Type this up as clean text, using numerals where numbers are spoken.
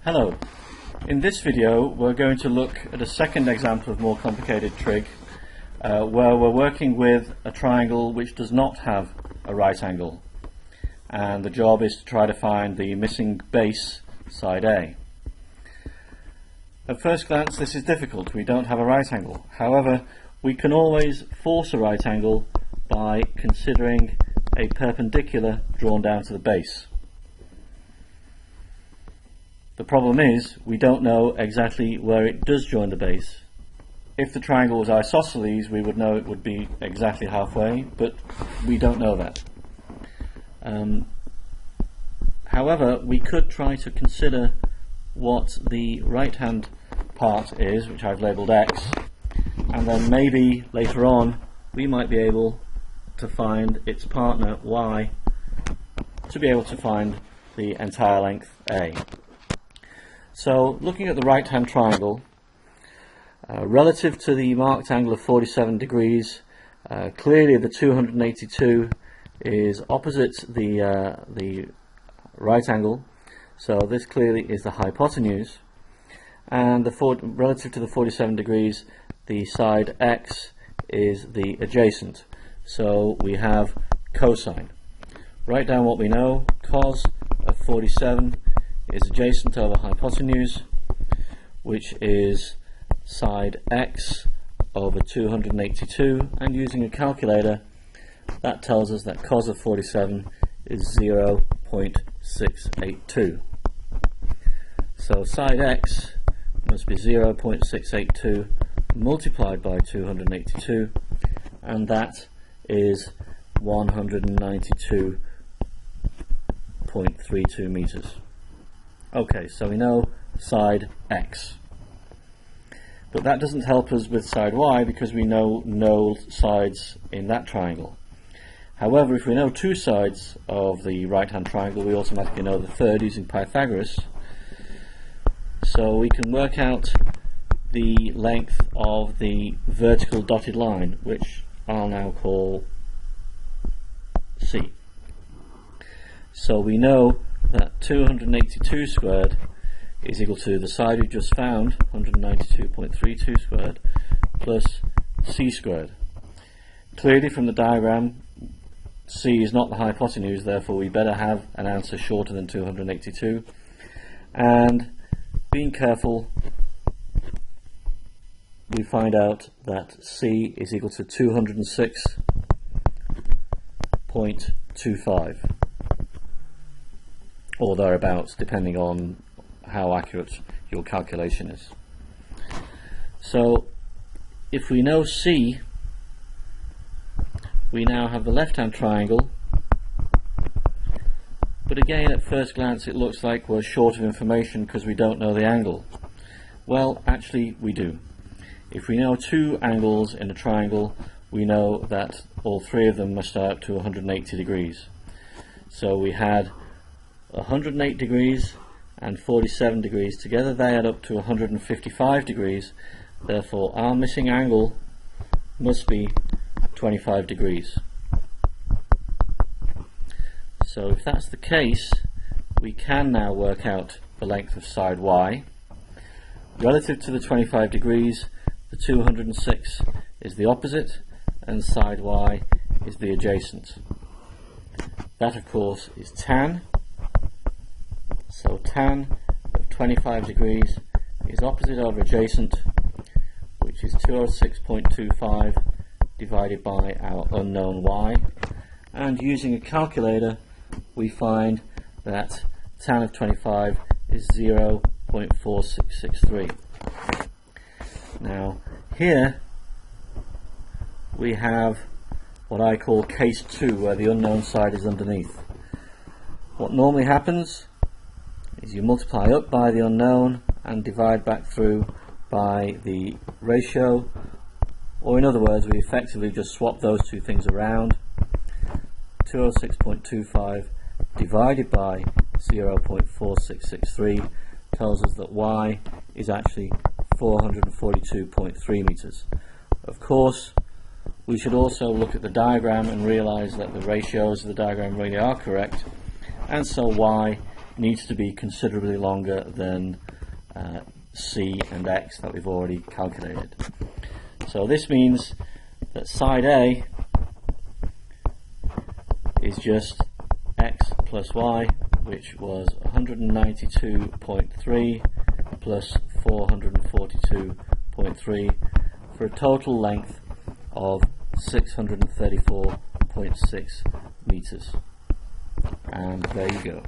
Hello. In this video we're going to look at a second example of more complicated trig where we're working with a triangle which does not have a right angle, and the job is to try to find the missing base, side A. At first glance this is difficult. We don't have a right angle. However, we can always force a right angle by considering a perpendicular drawn down to the base. The problem is we don't know exactly where it does join the base. If the triangle was isosceles, we would know it would be exactly halfway, but we don't know that. However, we could try to consider what the right hand part is, which I've labelled X, and then maybe later on we might be able to find its partner Y to be able to find the entire length A. So looking at the right hand triangle, relative to the marked angle of 47 degrees, clearly the 282 is opposite the right angle, so this clearly is the hypotenuse, and relative to the 47 degrees the side X is the adjacent, so we have cosine. Write down what we know. Cos of 47 is adjacent over hypotenuse, which is side X over 282, and using a calculator that tells us that cos of 47 is 0.682. So side X must be 0.682 multiplied by 282, and that is 192.32 meters. Okay, so we know side X. But that doesn't help us with side Y because we know no sides in that triangle. However, if we know two sides of the right hand triangle, we automatically know the third using Pythagoras. So we can work out the length of the vertical dotted line, which I'll now call C. So we know that 282 squared is equal to the side we just found, 192.32 squared, plus C squared. Clearly from the diagram, C is not the hypotenuse, therefore we better have an answer shorter than 282. And being careful, we find out that C is equal to 206.25. or thereabouts, depending on how accurate your calculation is. So if we know C, we now have the left hand triangle, but again at first glance it looks like we're short of information because we don't know the angle. Well, actually we do. If we know two angles in a triangle, we know that all three of them must add up to 180 degrees. So we had 108 degrees and 47 degrees. Together they add up to 155 degrees. Therefore our missing angle must be 25 degrees. So if that's the case, we can now work out the length of side Y. Relative to the 25 degrees, the 206 is the opposite and side Y is the adjacent. That of course is tan. So tan of 25 degrees is opposite over adjacent, which is 206.25 divided by our unknown Y, and using a calculator we find that tan of 25 is 0.4663. Now here we have what I call case 2, where the unknown side is underneath. What normally happens is you multiply up by the unknown and divide back through by the ratio, or in other words we effectively just swap those two things around. 206.25 divided by 0.4663 tells us that Y is actually 442.3 meters. Of course, we should also look at the diagram and realize that the ratios of the diagram really are correct, and so Y needs to be considerably longer than C and X that we've already calculated. So this means that side A is just X plus Y, which was 192.3 plus 442.3 for a total length of 634.6 meters. And there you go.